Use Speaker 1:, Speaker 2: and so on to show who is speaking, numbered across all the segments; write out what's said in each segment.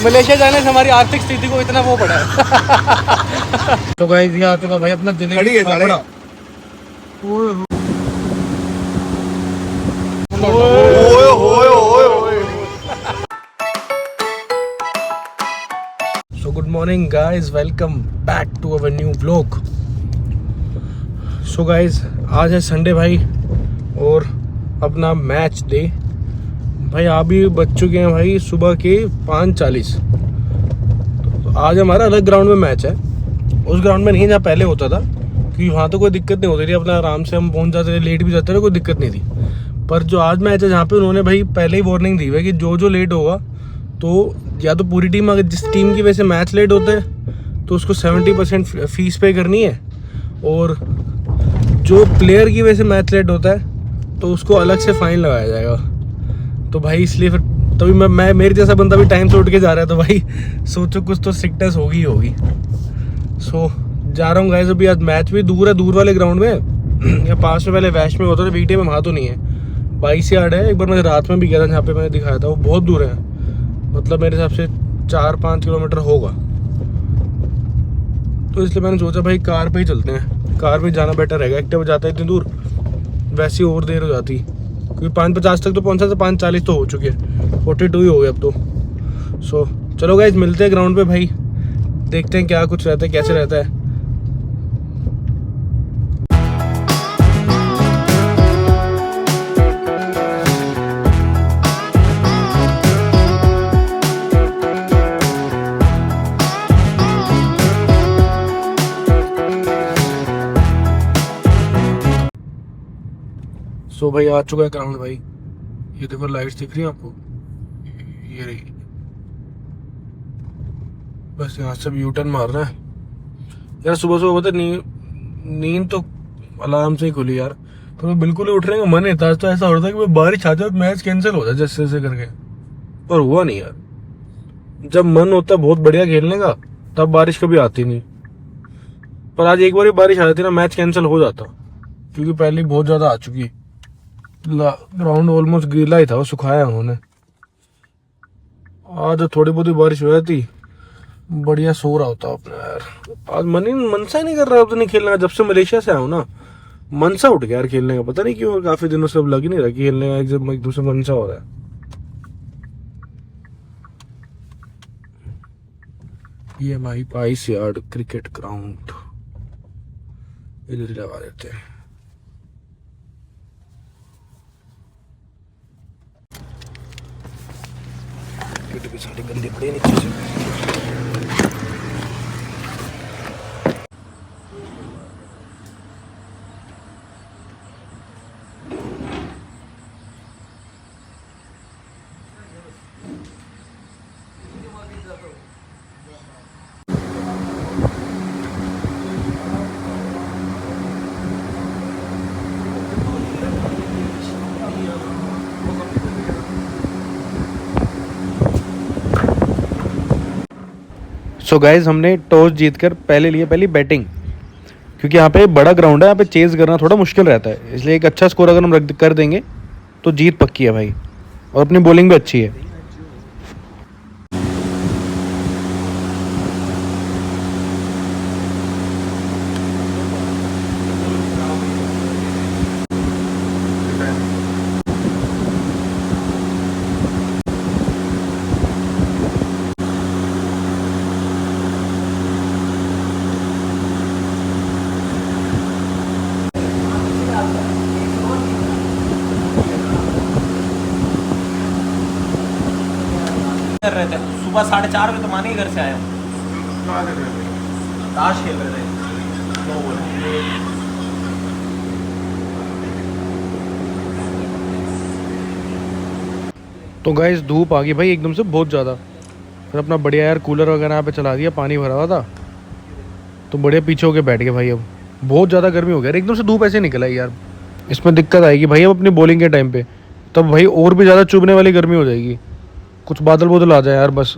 Speaker 1: Malaysia जाने से हमारी आर्थिक स्थिति को इतना वो पड़ा है। तो गाइस ये आते भाई अपना दिल्ली का So good morning guys, welcome back to our new vlog. So guys, आज है संडे भाई और अपना मैच डे भाई। अभी बज चुके हैं भाई सुबह के 5:40। तो आज हमारा अलग ग्राउंड में मैच है, उस ग्राउंड में नहीं जहाँ पहले होता था, क्योंकि वहाँ तो कोई दिक्कत नहीं होती थी, अपना आराम से हम पहुँच जाते थे, लेट भी जाते थे, कोई दिक्कत नहीं थी। पर जो आज मैच है जहाँ पे उन्होंने भाई पहले ही वार्निंग दी है कि जो लेट होगा तो या तो पूरी टीम, अगर जिस टीम की वजह से मैच लेट होता है तो उसको 70% फीस पे करनी है, और जो प्लेयर की वजह से मैच लेट होता है तो उसको अलग से फाइन लगाया जाएगा। तो भाई इसलिए फिर तभी मैं मेरे जैसा बंदा भी टाइम से उठ के जा रहा है, तो भाई सोचो कुछ तो सिकनेस होगी सो जा रहा हूँ गाइस। अभी आज मैच भी दूर है, दूर वाले ग्राउंड में, या पास में पहले वैश में होता था, वीटे में वहाँ तो नहीं है, 22 यार्ड है। एक बार मैं रात में भी गया था जहाँ पे मैंने दिखाया था, वो बहुत दूर है, मतलब मेरे हिसाब से 4-5 किलोमीटर होगा। तो इसलिए मैंने सोचा भाई कार पे ही चलते हैं, कार पे जाना बेटर रहेगा। एक्टिवा जाता है इतनी दूर, वैसे ही और देर हो जाती, क्योंकि 5:50 तक तो पहुंचा था, 5:40 तो हो चुके हैं, 42 ही हो गए अब तो। सो चलो गाइस मिलते हैं ग्राउंड पे भाई, देखते हैं क्या कुछ रहता है, कैसे रहता है। सो भाई आ चुका है ग्राउंड भाई, ये देखो लाइट्स दिख रही है आपको, ये रही। बस यहाँ से यू टर्न मारना है यार। सुबह सुबह पता नींद तो अलार्म से ही खुली यार, तो मैं बिल्कुल ही उठने का मन नहीं था। तो ऐसा हो रहा था कि बारिश आ जाए तो मैच कैंसिल हो जाए जैसे जैसे करके, पर हुआ नहीं यार। जब मन होता बहुत बढ़िया खेलने का तब बारिश कभी आती नहीं, पर आज एक बार ही बारिश आ जाती ना, मैच कैंसिल हो जाता, क्योंकि पहले बहुत ज्यादा आ चुकी। ग्राउंड ऑलमोस्ट गीला ही था, वो सुखाया उन्होंने। आज थोड़ी बहुत बारिश हो जाती, बढ़िया सो रहा होता अपना यार। आज मन सा ही नहीं कर रहा तो नहीं खेलने का। जब से मलेशिया से आया हूँ ना, मन सा उठ गया यार खेलने का, पता नहीं क्यों, काफी दिनों से अब लग ही नहीं रहा कि खेलने का एक दूसरे मन सा हो रहा है। ये हमारी 22 यार्ड क्रिकेट ग्राउंड इधर लगा देते हैं। भी सारी गंदी पड़ी नीचे से। सो गाइज हमने टॉस जीतकर पहली बैटिंग, क्योंकि यहाँ पे बड़ा ग्राउंड है, यहाँ पे चेज करना थोड़ा मुश्किल रहता है, इसलिए एक अच्छा स्कोर अगर हम कर देंगे तो जीत पक्की है भाई, और अपनी बॉलिंग भी अच्छी है।
Speaker 2: कर रहे थे सुबह 4:30 बजे, तो माने घर से आया हूँ, ताश खेल रहे थे।
Speaker 1: तो गाइस धूप आ गई भाई एकदम से बहुत ज़्यादा, फिर अपना बढ़िया यार कूलर वगैरह यहाँ पे चला दिया, पानी भरा हुआ था तो बढ़िया पीछे होके बैठ गए भाई। अब बहुत ज़्यादा गर्मी हो गया, एकदम से धूप ऐसे निकल आई यार, इसमें दिक्कत आएगी भाई अब अपनी बॉलिंग के टाइम पे, तब भाई और भी ज़्यादा चुभने वाली गर्मी हो जाएगी। कुछ बादल आ जाए यार बस,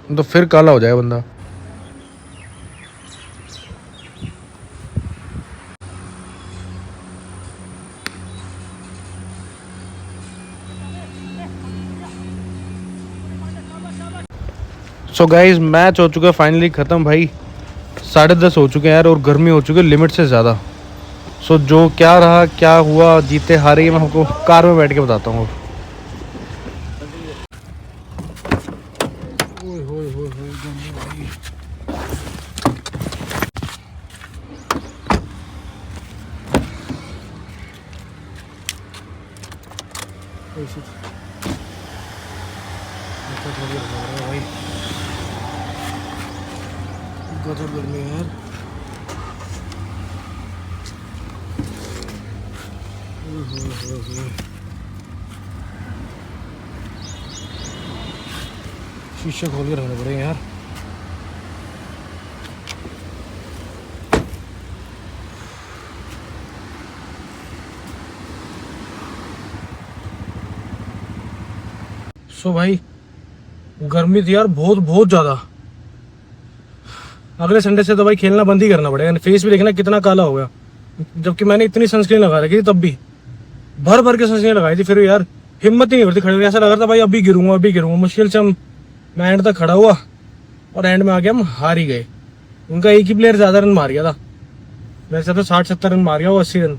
Speaker 1: तो फिर काला हो जाएगा बंदा। सो गाइज मैच हो चुका है फाइनली ख़त्म भाई। 10:30 हो चुके हैं यार और गर्मी हो चुकी है लिमिट से ज़्यादा। सो जो क्या रहा क्या हुआ जीते हारे मैं आपको कार में बैठ के बताता हूँ। भाई गजब गर्मी है यार। शीशे खोल के रखने पड़ेंगे यार। सो भाई गर्मी थी यार बहुत बहुत ज़्यादा। अगले संडे से तो भाई खेलना बंद ही करना पड़ेगा। फेस भी देखना कितना काला हो गया, जबकि मैंने इतनी सनस्क्रीन लगा रखी थी तब भी भर भर के सनस्क्रीन लगाई थी। फिर यार हिम्मत ही नहीं होती खड़े, ऐसा लग रहा था भाई अभी गिरूंगा अभी गिरूंगा। मुश्किल से मैं एंड तक खड़ा हुआ और एंड में आके हम हार ही गए। उनका एक ही प्लेयर ज़्यादा रन मार गया था, मेरे से तो 60-70 रन मार गया वो 80 रन।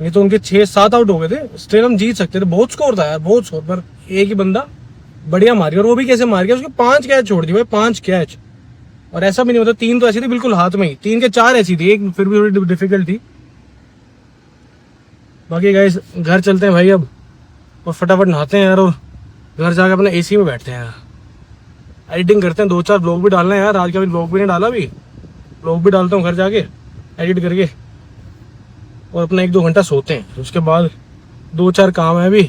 Speaker 1: नहीं तो उनके 6-7 आउट हो गए थे, स्टिल हम जीत सकते थे। बहुत स्कोर था यार बहुत स्कोर, पर एक ही बंदा बढ़िया मार गया। और वो भी कैसे मार गया, उसके 5 कैच छोड़ दिए भाई, 5 कैच। और ऐसा भी नहीं होता, 3 तो ऐसी थी बिल्कुल हाथ में ही, 3 के 4 ऐसी थी, एक फिर भी थोड़ी डिफिकल्ट थी। बाकी गाइस घर चलते हैं भाई अब और फटाफट नहाते हैं यार और घर जाकर अपने एसी में बैठते हैं यार। एडिटिंग करते हैं, 2-4 ब्लॉग भी डालना है यार। आज का भी ब्लॉग भी नहीं डाला, अभी ब्लॉग भी डालता हूँ घर जाके एडिट करके। और अपना 1-2 घंटा सोते हैं। उसके बाद 2-4 काम है अभी।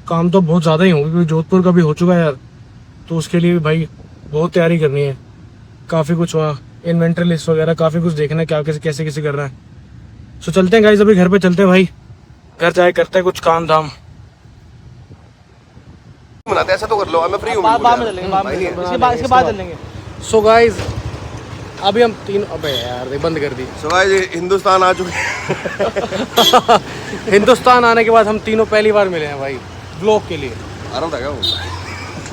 Speaker 1: काम तो बहुत ज़्यादा ही होंगे क्योंकि जोधपुर का भी हो चुका है यार, तो उसके लिए भी भाई बहुत तैयारी करनी है। काफ़ी कुछ वहाँ इन्वेंटरी लिस्ट वगैरह काफ़ी कुछ देखना है, क्या कैसे कैसे कर रहा है। सो चलते हैं गाइस, अभी घर पे चलते हैं भाई, घर जाए करते हैं कुछ काम धाम।
Speaker 3: बनाते ऐसा तो कर लो, मैं फ्री हूं।
Speaker 2: बाद में चलेंगे, इसके बाद चलेंगे।
Speaker 1: सो गाइस अभी हम 3 अबे यार बंद कर दी।
Speaker 3: सो गाइस हिंदुस्तान आ चुके
Speaker 1: हिंदुस्तान आने के बाद हम तीनों पहली बार मिले हैं भाई ब्लॉग के लिए।
Speaker 3: आराम था क्या वो?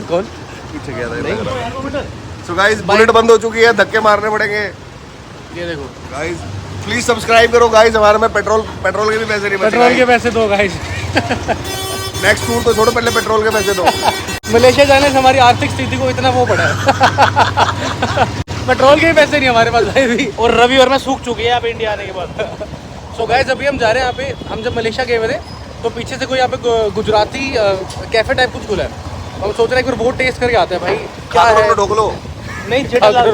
Speaker 1: कौन
Speaker 3: पीछे गया था। सो गाइस बुलेट बंद हो चुकी है, धक्के मारने पड़ेंगे।
Speaker 1: ये देखो
Speaker 3: गाइस प्लीज सब्सक्राइब करो गाइस, हमारे में पेट्रोल के भी पैसे नहीं बचे।
Speaker 1: पेट्रोल के पैसे दो गाइस।
Speaker 3: नेक्स्ट टूर तो छोड़ो, पहले पेट्रोल के पैसे दो।
Speaker 1: मलेशिया जाने से हमारी आर्थिक स्थिति को इतना वो पड़ा है। पेट्रोल के भी पैसे नहीं हमारे पास भाई भी।
Speaker 2: और रविवार में सूख चुकी है आप इंडिया आने के बाद।
Speaker 1: सो गाइस अभी हम जा रहे हैं यहाँ पे। हम जब मलेशिया गए हुए थे तो पीछे से कोई यहाँ पे गुजराती कैफे टाइप कुछ खुला है। हम सोच रहे हैं एक बार वो टेस्ट करके आते हैं भाई क्या है।
Speaker 3: ढोक लो।
Speaker 2: नहीं जेठालाल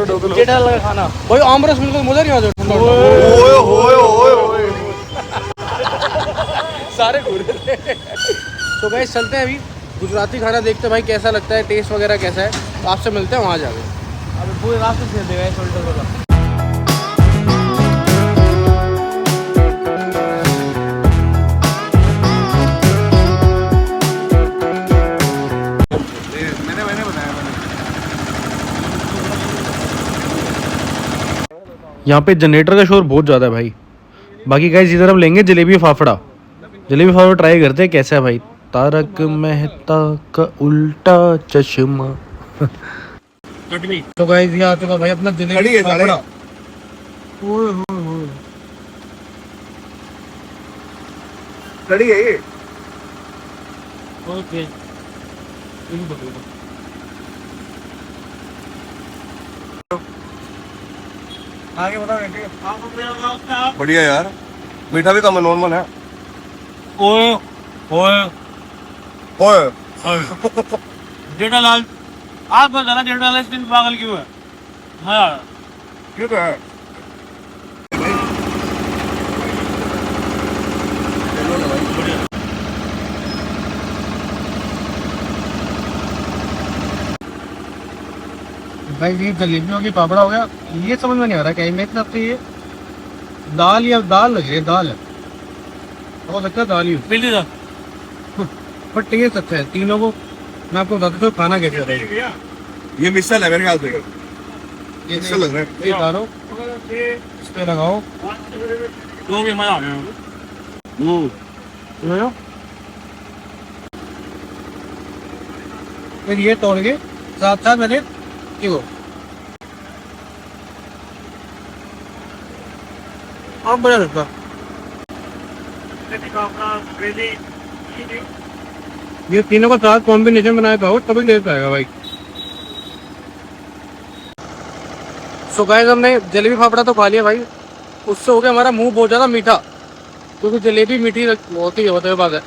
Speaker 2: का खाना
Speaker 1: भाई आमरस मिलकर मजा नहीं आता।
Speaker 3: ओए ओए ओए ओए
Speaker 1: सारे घूर रहे थे। सो गाइस चलते हैं अभी गुजराती खाना देखते हैं भाई कैसा लगता है, टेस्ट वगैरह कैसा है। तो आपसे मिलते हैं वहाँ जाके।
Speaker 2: अभी पूरे रास्ते से देगा शोल्डर वाला।
Speaker 3: मैंने बताया
Speaker 1: यहाँ पे जनरेटर का शोर बहुत ज़्यादा है भाई। बाकी गाइस इधर हम लेंगे जलेबी फाफड़ा। जलेबी फाफड़ा ट्राई करते हैं कैसा है भाई। तारक मेहता का उल्टा चश्मा। तो गाइस ये आ चुका भाई अपना जलेबी फाफड़ा। ओए होए होए
Speaker 3: कड़ी है ये।
Speaker 1: ओके आगे बताओ।
Speaker 3: बढ़िया यार, मीठा भी कम है, नॉर्मल है।
Speaker 2: ओए ओए
Speaker 3: ओए
Speaker 2: जेठालाल आप बताना जेठालाल इस दिन पागल क्यों है? हाँ
Speaker 3: ये तो है।
Speaker 1: भाई ये जलेबियों की पापड़ा हो गया। ये समझ में नहीं आ रहा क्या मेरे तरफ से ये दाल या दाल लग रही है। दाल है हो सकता है दाल ही
Speaker 2: बिल्कुल सर।
Speaker 1: पर टेस्ट अच्छा है तीनों को। मैं आपको बताता हूँ खाना कैसे होता है।
Speaker 3: ये मिसल है मेरे ख्याल से।
Speaker 1: ये
Speaker 3: मिसल लग रहा है।
Speaker 1: ये डालो इस पे लगाओ।
Speaker 2: दो भी मजा आ गया।
Speaker 1: फिर ये तोड़ के साथ साथ मैंने देखो आप बड़ा लगता ये तीनों का साथ कॉम्बिनेशन बनाया था तभी टेस्ट आएगा भाई। सो गाइस हमने जलेबी फाफड़ा तो खा लिया भाई, उससे हो गया हमारा मुंह बहुत ज़्यादा मीठा, क्योंकि जलेबी मीठी होती है बात है।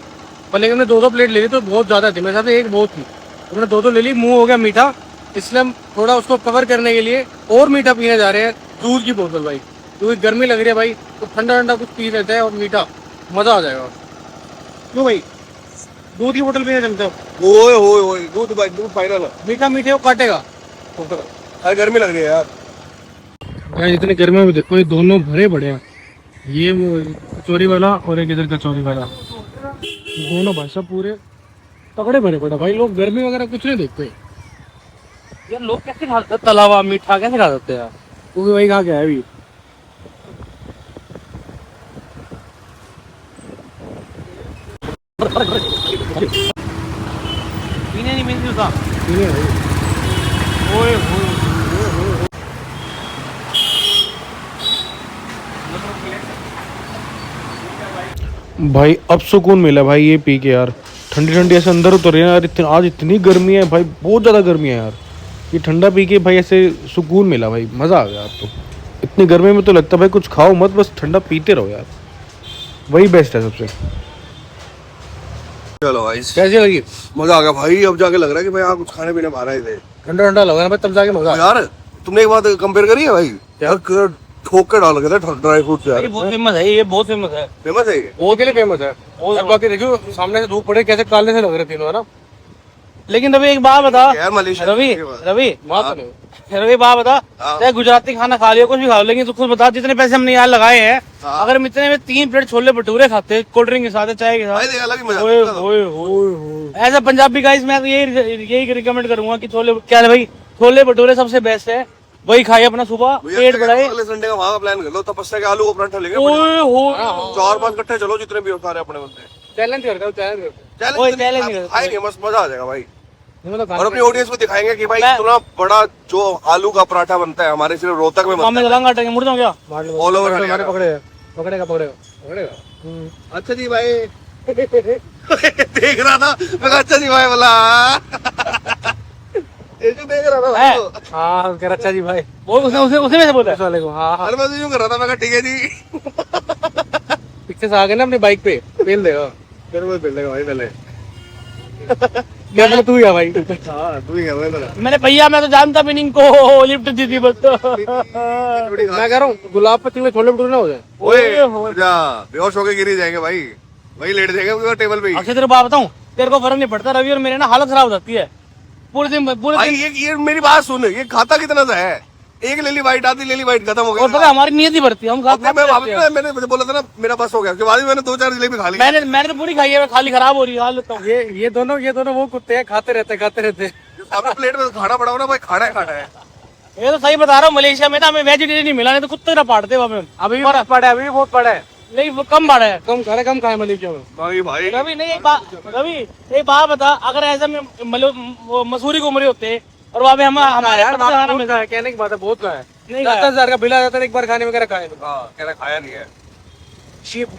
Speaker 1: पर लेकिन हमने 2-2 प्लेट ले ली तो बहुत ज़्यादा थी, मेरे साथ एक बहुत थी, हमने 2-2 ले ली, मुंह हो गया मीठा। इसलिए हम थोड़ा उसको कवर करने के लिए और मीठा पीने जा रहे हैं, दूध की बोतल भाई, क्योंकि गर्मी लग रही है भाई, तो ठंडा ठंडा कुछ पी लेते हैं और मीठा मज़ा आ जाएगा। क्यों भाई दूध की बोतल पीने चलते हो?
Speaker 3: ओए ओए ओए दूध भाई, दूध फाइनल है।
Speaker 1: मीठा मीठे को काटेगा।
Speaker 3: अरे गर्मी लग रही है यार।
Speaker 1: यार इतने गर्मी में देखो ये दोनों भरे पड़े हैं, ये वो कचौरी वाला और एक इधर कचौरी वाला, दोनों भाई सब पूरे तगड़े भरे पड़े भाई। लोग गर्मी वगैरह कुछ नहीं देखते यार, लोग कैसे खाते हैं तला हुआ मीठा कैसे खा सकते हैं यार, क्योंकि वही खा के है अभी।
Speaker 2: पीने नहीं मिलती उसका।
Speaker 1: ओए भाई अब सुकून मिला भाई ये पी के यार, ठंडी ठंडी ऐसे अंदर उतर रही है यार। आज इतनी गर्मी है भाई, बहुत ज़्यादा गर्मी है यार, ये ठंडा पी के भाई ऐसे सुकून मिला भाई, मज़ा आ गया। अब तो इतनी गर्मी में तो लगता है भाई कुछ खाओ मत, बस ठंडा पीते रहो यार, वही बेस्ट है सबसे।
Speaker 3: चलो भाई
Speaker 1: कैसी लगी?
Speaker 3: मजा आ गया भाई, अब जाके लग रहा है कि भाई यहाँ कुछ खाने पीने बाहर आए थे,
Speaker 1: ठंडा ठंडा लगा ना भाई, तब जाके मजा।
Speaker 3: यार तुमने एक बात कंपेयर करी है भाई, यार ठोक के डाल गए थे ड्राई फ्रूट यार।
Speaker 2: ये बहुत फेमस है, ये बहुत फेमस है।
Speaker 3: फेमस है ये,
Speaker 1: वो के लिए फेमस है। और बाकी देखो सामने से धूप पड़े कैसे काले से लग रहे तीनों है ना।
Speaker 2: लेकिन रवि एक बात बता,
Speaker 3: यार मलेशिया
Speaker 2: रवि रवि
Speaker 1: बात नहीं
Speaker 2: रवि बात बता,
Speaker 3: हाँ।
Speaker 2: चाहे गुजराती खाना खा लियो कुछ भी खा लो, लेकिन तू खुद बता जितने पैसे हमने यहाँ लगाए हैं, अगर हम इतने में 3 प्लेट छोले भटूरे खाते कोल्ड ड्रिंक के साथ चाय के
Speaker 3: भाई
Speaker 2: साथ,
Speaker 3: देख अलग ही मजा
Speaker 2: ओए
Speaker 3: आता है।
Speaker 2: ओए ओए एज अ पंजाबी गाइस मैं तो यही रिकमेंड करूंगा कि छोले क्या है भाई, छोले भटूरे सबसे बेस्ट है, वही खाए अपना सुबह पेट बढ़ाए।
Speaker 3: अगले संडे का वहाँ का प्लान कर लो, तपस्या के आलू का पराठा लेंगे,
Speaker 2: ओए हो
Speaker 3: 4-5 कट्ठे चलो जितने भी हो सारे अपने बंदे।
Speaker 1: चैलेंज करता हूँ, चैलेंज करता
Speaker 2: ओए, challenge नहीं करते।
Speaker 3: खाएंगे मस्त, मजा आ जाएगा भाई।
Speaker 1: हूँ। मतलब
Speaker 3: और अपनी ऑडियंस को दिखाएंगे कि भाई इतना बड़ा जो आलू का पराठा बनता है हमारे सिर्फ रोहतक में बनता
Speaker 2: मैं जलांग काटेंगे मुड़ जाऊं क्या?
Speaker 3: है, ऑल ओवर
Speaker 1: हमारे पकड़ेगा।
Speaker 3: अच्छा जी भाई देख रहा था मैं कहा, अच्छा जी भाई बोला ये जो देख रहा था भाई
Speaker 2: है।
Speaker 3: तो।
Speaker 1: हाँ कह रहा अच्छा जी भाई
Speaker 2: वो उसने में से बोला
Speaker 1: पुलिस वाले को। हाँ हाँ
Speaker 3: अरे मैं तो यूं कर रहा था, मैं कहा ठीक है जी।
Speaker 1: पीछे से आ गए ना अपनी बाइक पे पेल देगा, फिर वो पेल देगा भाई पहले। क्या मतलब तू ही है भाई?
Speaker 3: हाँ तू ही है भाई मेरा।
Speaker 2: मैंने भैया मैं तो जानता भी नहीं इनको लिफ्ट दी थी बस तो।
Speaker 1: मैं कह रहा हूँ गुलाब पत्ती में छोले भटूरे ना हो जाए।
Speaker 3: ओए जा बेहोश होके गिरी जाएंगे भाई, वही लेट जाएंगे टेबल पे ही।
Speaker 2: अक्षय तेरे बात बताऊं, तेरे को फर्क नहीं पड़ता, रवि और मेरे ना हालत खराब हो जाती है पूरे
Speaker 3: भाई
Speaker 2: दिन।
Speaker 3: ये मेरी बात सुन, ये खाता कितना सा है, एक ले ली वाइट, आधी ले ली वाइट, खत्म हो
Speaker 2: और पता
Speaker 3: गया।
Speaker 2: है हमारी नीयत ही बढ़ती है, हम
Speaker 3: अब मैं
Speaker 2: खाते
Speaker 3: वापस ना, मैंने बोला था ना मेरा बस हो गया, उसके बाद भी मैंने 2-4 जलेबी खा ली।
Speaker 2: मैंने तो पूरी खाई है, खाली खराब हो रही है हालत।
Speaker 1: ये दोनों वो कुत्ते हैं, खाते रहते।
Speaker 3: सामने प्लेट में खाना पड़ा हो ना भाई, खाना है।
Speaker 2: ये तो सही बता रहा हूँ, मलेशिया में ना हमें वेजिटेरियन नहीं मिला, नहीं तो कुत्ते ना पाटते वहाँ पे।
Speaker 1: अभी भी बहुत पड़ा है, अभी भी बहुत पड़ा है।
Speaker 2: नहीं वो कम बढ़ा है।
Speaker 1: कम खाए मलेशिया में।
Speaker 3: भाई
Speaker 2: रवि नहीं रवि एक बात बता, अगर ऐसा में मसूरी घूम रहे होते और वहाँ पे हम हमारे
Speaker 1: यार
Speaker 2: खाना
Speaker 1: बहुत
Speaker 2: मिलता
Speaker 1: का है, कहने की बात है, बहुत का है।
Speaker 2: नहीं
Speaker 1: 10,000 का बिल आ जाता है एक बार खाने में, खाया नहीं है।
Speaker 3: हाँ कहना खाया नहीं है।
Speaker 1: शीप